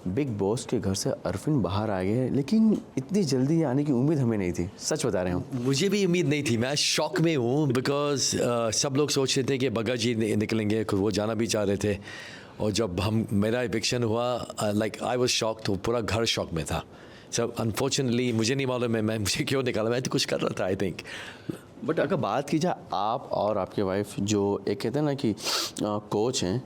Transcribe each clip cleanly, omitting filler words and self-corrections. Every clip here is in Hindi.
बिग बॉस के घर से अरफिन बाहर आ गए, लेकिन इतनी जल्दी आने की उम्मीद हमें नहीं थी। सच बता रहे हूँ। मुझे भी उम्मीद नहीं थी, मैं शॉक में हूँ बिकॉज सब लोग सोच रहे थे कि बग्गा जी निकलेंगे, वो जाना भी चाह रहे थे। और जब मेरा इविक्शन हुआ, लाइक आई वाज शॉक, तो पूरा घर शॉक में था। सब अनफॉर्चुनेटली मुझे नहीं मालूम है मुझे क्यों निकाला, मैं तो कुछ कर रहा था आई थिंक। बट अगर बात की जाए, आप और आपके वाइफ जो एक कहते हैं ना कि कोच हैं,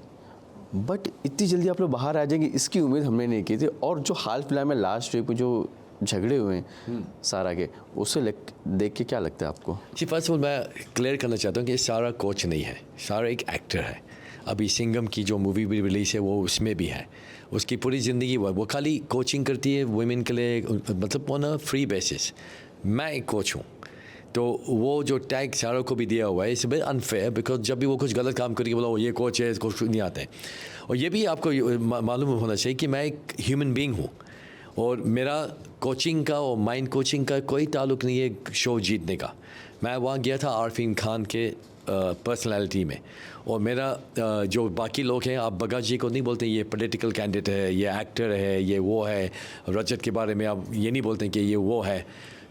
बट इतनी जल्दी आप लोग बाहर आ जाएंगे इसकी उम्मीद हमने नहीं की थी। और जो हाल फिलहाल में लास्ट वीक में जो झगड़े हुए हैं सारा के, उसे देख के क्या लगता है आपको? जी फर्स्ट ऑफ ऑल मैं क्लियर करना चाहता हूँ कि सारा कोच नहीं है, सारा एक एक्टर है। अभी सिंघम की जो मूवी भी रिलीज है वो उसमें भी है। उसकी पूरी ज़िंदगी वो खाली कोचिंग करती है वुमेन के लिए, मतलब ऑन अ फ्री बेसिस। मैं एक कोच हूँ, तो वो जो टैग सारों को भी दिया हुआ है, इट्स वेरी अनफेयर बिकॉज जब भी वो कुछ गलत काम करके बोला वो ये कोच है, इसको नहीं आते हैं। और ये भी आपको मालूम होना चाहिए कि मैं एक ह्यूमन बीइंग हूँ और मेरा कोचिंग का और माइंड कोचिंग का कोई ताल्लुक नहीं है शो जीतने का। मैं वहाँ गया था आरफीन खान के पर्सनालिटी में, और मेरा जो बाकी लोग हैं, आप बग्गा जी को नहीं बोलते ये पॉलिटिकल कैंडिडेट है, ये एक्टर है, ये वो है। रजत के बारे में आप ये नहीं बोलते कि ये वो है।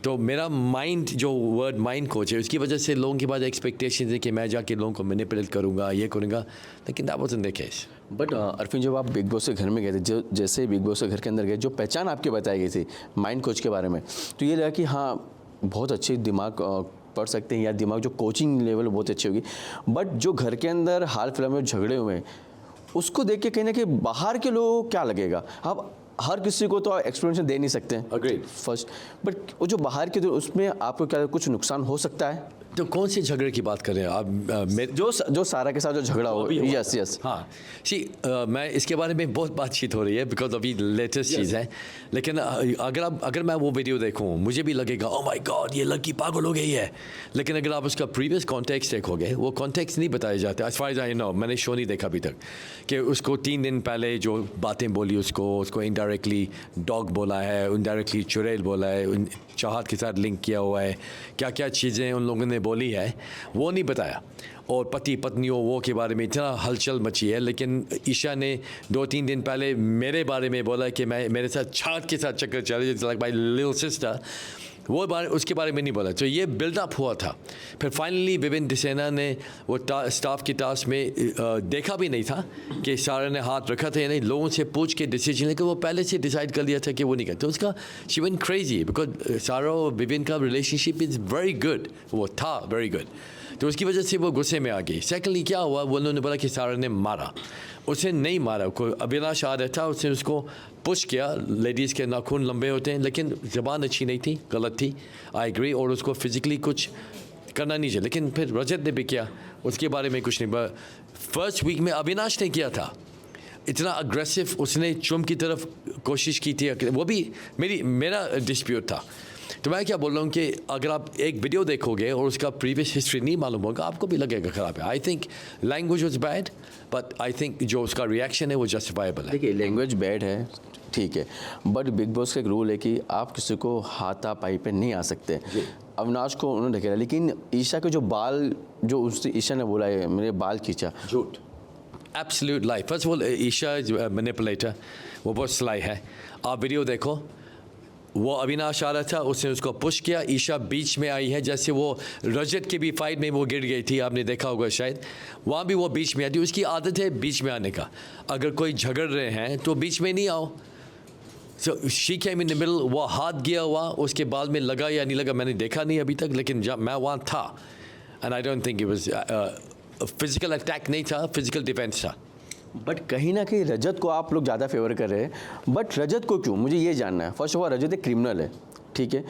तो मेरा माइंड, जो वर्ड माइंड कोच है, उसकी वजह से लोगों के बाद एक्सपेक्टेशन है कि मैं जाके लोगों को मैनिपुलेट करूँगा, ये करूँगा, लेकिन that wasn't the case. But Arfin, जब आप बिग बॉस के घर में गए थे, जो जैसे बिग बॉस के घर के अंदर गए, जो पहचान आपकी बताई गई थी माइंड कोच के बारे में, तो ये लगा कि हाँ बहुत अच्छे दिमाग पढ़ सकते हैं, या दिमाग जो कोचिंग लेवल बहुत अच्छी होगी। बट जो घर के अंदर हाल फिलहाल में झगड़े हुए हैं, उसको देख के कहीं ना कहीं बाहर के लोगों को क्या लगेगा? आप हर किसी को तो एक्सप्लेनेशन दे नहीं सकते हैं, Agreed. फर्स्ट। बट वो जो बाहर के, उसमें आपको क्या कुछ नुकसान हो सकता है? तो कौन से झगड़े की बात कर रहे हैं आप? जो सारा के साथ जो झगड़ा हो। Yes yes. हाँ सी, मैं इसके बारे में बहुत बातचीत हो रही है बिकॉज अभी लेटेस्ट चीज़ है। लेकिन अगर मैं वो वीडियो देखूँ, मुझे भी लगेगा ओ माय गॉड ये लड़की पागल हो गई है। लेकिन अगर आप उसका प्रीवियस कॉन्टेक्स्ट देखोगे, वो कॉन्टेक्स्ट नहीं बताया जाता। As far as I know, मैंने शो नहीं देखा अभी तक, कि उसको 3 दिन पहले जो बातें बोली, उसको इनडायरेक्टली डॉग बोला है, इनडायरेक्टली चुड़ैल बोला है, चाहत के साथ लिंक किया हुआ है, क्या क्या चीज़ें उन लोगों ने बोली है वो नहीं बताया। और पति पत्नियों वो के बारे में इतना हलचल मची है। लेकिन ईशा ने 2-3 दिन पहले मेरे बारे में बोला कि मैं मेरे साथ छात के साथ चक्कर चल रही, लाइक माय लिटिल सिस्टर, वो उसके बारे में नहीं बोला। तो ये बिल्डअप हुआ था। फिर फाइनली विपिन दिसेना ने वो स्टाफ की टास्क में देखा भी नहीं था कि सारा ने हाथ रखा था या नहीं, लोगों से पूछ के डिसीजन लेकर वो पहले से डिसाइड कर लिया था कि वो नहीं करते। तो उसका शी वेंट क्रेजी बिकॉज सारा और विपिन का रिलेशनशिप इज़ वेरी गुड, वो था वेरी गुड। तो उसकी वजह से वो गुस्से में आ गई। सेकेंडली क्या हुआ, वो उन्होंने बोला कि सारा ने मारा, उसे नहीं मारा। कोई अभिलाष आ रहा था, उसने उसको पुश किया। लेडीज़ के नाखून लंबे होते हैं, लेकिन ज़बान अच्छी नहीं थी, गलत थी, आई एग्री। और उसको फिजिकली कुछ करना नहीं चाहिए। लेकिन फिर रजत ने भी किया, उसके बारे में कुछ नहीं। फर्स्ट वीक में अविनाश ने किया था, इतना अग्रेसिव उसने चुम की तरफ कोशिश की थी, वो भी मेरा डिस्प्यूट था। तो मैं क्या बोल रहा हूँ कि अगर आप एक वीडियो देखोगे और उसका प्रीवियस हिस्ट्री नहीं मालूम होगा, आपको भी लगेगा ख़राब है। I think language was bad, but I think जो उसका रिएक्शन है वो जस्टिफाइबल है। देखिए, लैंग्वेज बैड है, ठीक है, बट बिग बॉस का एक रूल है कि आप किसी को हाथापाई पे नहीं आ सकते। अविनाश को उन्होंने ढकेला, लेकिन ईशा के जो बाल, जो उसने ईशा ने बोला है मेरे बाल खींचा, झूठ, absolute lie. First of all Isha is manipulator, वो बहुत स्लाई है। आप वीडियो देखो, वो अविनाश आ रहा था, उसने उसको पुश किया, ईशा बीच में आई है। जैसे वो रजत के भी फाइट में वो गिर गई थी, आपने देखा होगा शायद, वहाँ भी वो बीच में आती। उसकी आदत है बीच में आने का। अगर कोई झगड़ रहे हैं तो बीच में नहीं आओ। So she came in the middle, वो हाथ गया हुआ, उसके बाल में लगा या नहीं लगा मैंने देखा नहीं अभी तक, लेकिन जब मैं वहाँ था, and I don't think it was physical attack नहीं था, फिजिकल डिफेंस था। बट कहीं ना कहीं रजत को आप लोग ज़्यादा फेवर कर रहे हैं। बट रजत को क्यों, मुझे ये जानना है। फर्स्ट ऑफ ऑल, रजत एक क्रिमिनल है, ठीक है।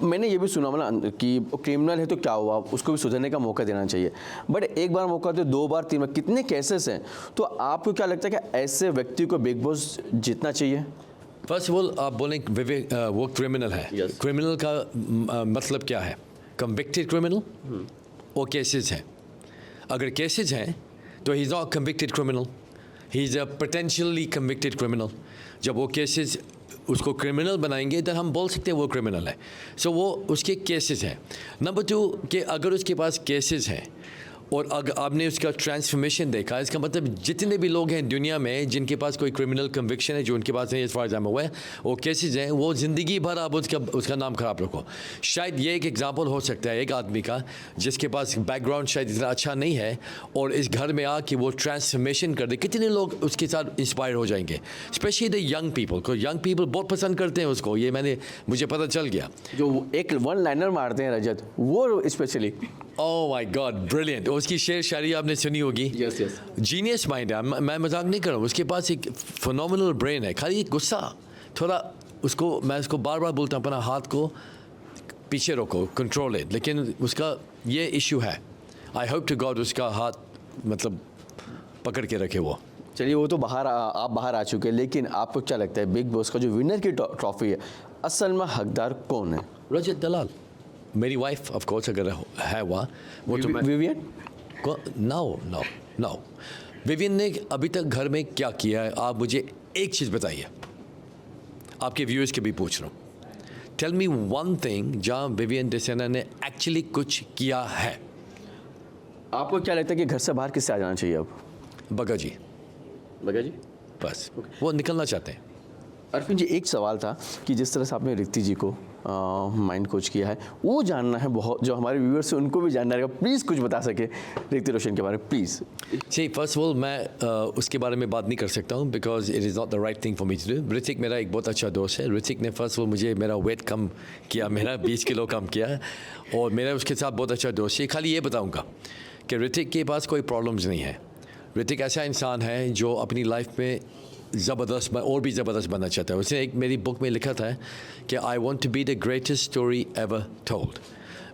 मैंने ये भी सुना मतलब कि क्रिमिनल है तो क्या हुआ, उसको भी सुधरने का मौका देना चाहिए। बट एक बार मौका दे, 2 बार 3 बार, कितने केसेस हैं? तो आपको क्या लगता है कि ऐसे व्यक्ति को बिग बॉस जीतना चाहिए? फर्स्ट ऑफ ऑल आप बोलें विवेक वो क्रिमिनल है। Yes. क्रिमिनल का मतलब क्या है? कन्विक्टेड क्रिमिनल और केसेस हैं। अगर केसेस हैं तो he is not convicted criminal, he is a potentially convicted criminal. जब वो केसेस उसको क्रिमिनल बनाएंगे तो हम बोल सकते हैं वो क्रिमिनल है। सो वो उसके केसेस हैं। नंबर 2 कि अगर उसके पास केसेस हैं और अगर आपने उसका ट्रांसफॉर्मेशन देखा, इसका मतलब जितने भी लोग हैं दुनिया में जिनके पास कोई क्रिमिनल कन्विक्शन है, जो उनके पास है as far as I am aware, वो केसेस हैं, वो ज़िंदगी भर आप उसका नाम खराब रखो। शायद ये एक एग्जांपल हो सकता है एक आदमी का जिसके पास बैकग्राउंड शायद इतना अच्छा नहीं है और इस घर में आके वो ट्रांसफॉर्मेशन कर दे, कितने लोग उसके साथ इंस्पायर हो जाएंगे, स्पेशली द यंग पीपल को। यंग पीपल बहुत पसंद करते हैं उसको, ये मुझे पता चल गया। जो एक वन लाइनर मारते हैं रजत, वो specially, oh my God, brilliant. उसकी शेर शायरी आपने सुनी होगी। Yes yes. जीनियस माइंड है, मैं मजाक नहीं कर रहा हूँ। उसके पास एक फिनोमिनल ब्रेन है, खाली गुस्सा थोड़ा उसको, मैं उसको बार बार बोलता हूँ अपना हाथ को पीछे रखो, कंट्रोल है, लेकिन उसका ये इशू है। आई होप टू गॉड उसका हाथ मतलब पकड़ के रखे वो। चलिए, वो तो आप बाहर आ चुके हैं, लेकिन आपको क्या लगता है बिग बॉस का जो विनर की ट्रॉफी है, असल में हकदार कौन है? रजत दलाल, मेरी वाइफ ऑफ कोर्स अगर है वहाँ, वो तो मैं विवियन? नो विवियन ने अभी तक घर में क्या किया है? आप मुझे एक चीज़ बताइए, आपके व्यूअर्स के भी पूछ रहा हूँ। टेल मी वन थिंग जहाँ विवियन डिसेना ने एक्चुअली कुछ किया है। आपको क्या लगता है कि घर से बाहर किससे आ जाना चाहिए अब? बगा जी, बस वो निकलना चाहते हैं। अर्पिन जी, एक सवाल था कि जिस तरह से आपने रिक्ति जी को माइंड कोच किया है, वो जानना है बहुत, जो हमारे व्यूअर्स हैं उनको भी जानना रहेगा। प्लीज़ कुछ बता सके रिक्ति रोशन के बारे में, प्लीज़। जी, फर्स्ट ऑफ ऑल मैं उसके बारे में बात नहीं कर सकता हूँ because it is not the right thing for me to do. Hrithik मेरा एक बहुत अच्छा दोस्त है। ऋतिक ने फर्स्ट ऑफ ऑल मुझे मेरा वेट कम किया, मेरा 20 किलो कम किया, और मेरा उसके साथ बहुत अच्छा दोस्त है। खाली ये बताऊँगा कि ऋतिक के पास कोई प्रॉब्लम्स नहीं है। ऋतिक ऐसा इंसान है जो अपनी लाइफ में ज़बरदस्त और भी ज़बरदस्त बनना चाहता है। उसने एक मेरी बुक में लिखा था कि I want to be the greatest story ever told,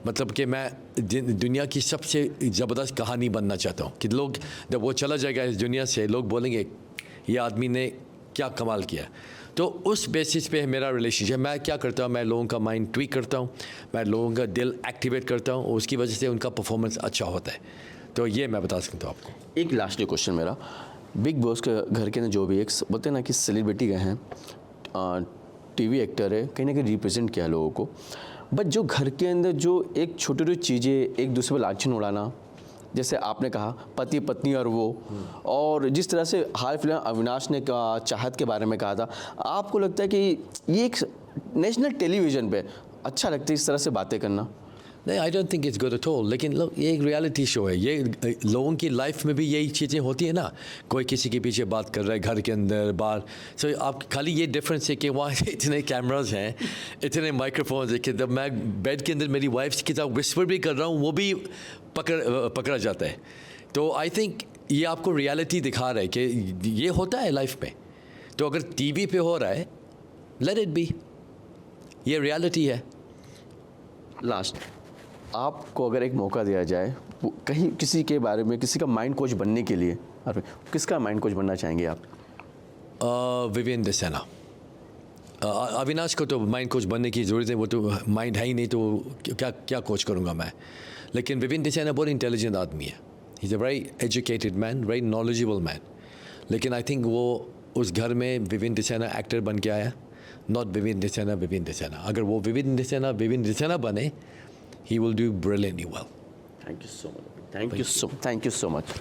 मतलब कि मैं दुनिया की सबसे ज़बरदस्त कहानी बनना चाहता हूँ कि लोग जब वो चला जाएगा इस दुनिया से, लोग बोलेंगे ये आदमी ने क्या कमाल किया। तो उस बेसिस पे मेरा रिलेशनशिप। मैं क्या करता हूँ, मैं लोगों का माइंड ट्वीक करता हूँ, मैं लोगों का दिल एक्टिवेट करता हूँ, उसकी वजह से उनका परफॉर्मेंस अच्छा होता है। तो ये मैं बता सकता हूँ आपको। एक लास्ट क्वेश्चन मेरा, बिग बॉस के घर के अंदर जो भी एक बोलते हैं ना कि सेलिब्रिटी गए हैं, टीवी एक्टर है, कहीं ना कहीं रिप्रेजेंट किया लोगों को, बट जो घर के अंदर जो एक छोटी छोटी चीज़ें एक दूसरे पर लाछन उड़ाना, जैसे आपने कहा पति पत्नी और जिस तरह से हाल फिलहाल अविनाश ने चाहत के बारे में कहा था, आपको लगता है कि ये एक नेशनल टेलीविज़न पे अच्छा लगता है इस तरह से बातें करना? नहीं, I don't think it's good at all. लेकिन लोग, ये एक रियलिटी शो है, ये लोगों की लाइफ में भी यही चीज़ें होती है ना। कोई किसी के पीछे बात कर रहा है, घर के अंदर बाहर। सो आप खाली ये डिफरेंस है कि वहाँ इतने कैमराज हैं, इतने माइक्रोफोन्स है कि जब मैं बेड के अंदर मेरी वाइफ के साथ विस्पर भी कर रहा हूँ, वो भी पकड़ा जाता है। तो आई थिंक ये आपको रियलिटी दिखा रहा है कि ये होता है लाइफ में। तो अगर टीवी पे हो रहा है, लेट इट बी, ये रियलिटी है। लास्ट, आपको अगर एक मौका दिया जाए कहीं किसी के बारे में, किसी का माइंड कोच बनने के लिए, किसका माइंड कोच बनना चाहेंगे आप? विवियन डिसेना। अविनाश को तो माइंड कोच बनने की ज़रूरत है, वो तो माइंड है ही नहीं, तो क्या कोच करूँगा मैं। लेकिन विवियन डिसेना बहुत इंटेलिजेंट आदमी है। He is a very educated man, very knowledgeable man. लेकिन आई थिंक वो उस घर में विवियन डिसेना एक्टर बन के आया, नॉट विवियन डिसेना। अगर वो विवियन डिसेना बने, he will do brilliantly well. Thank you so much. Thank you so much.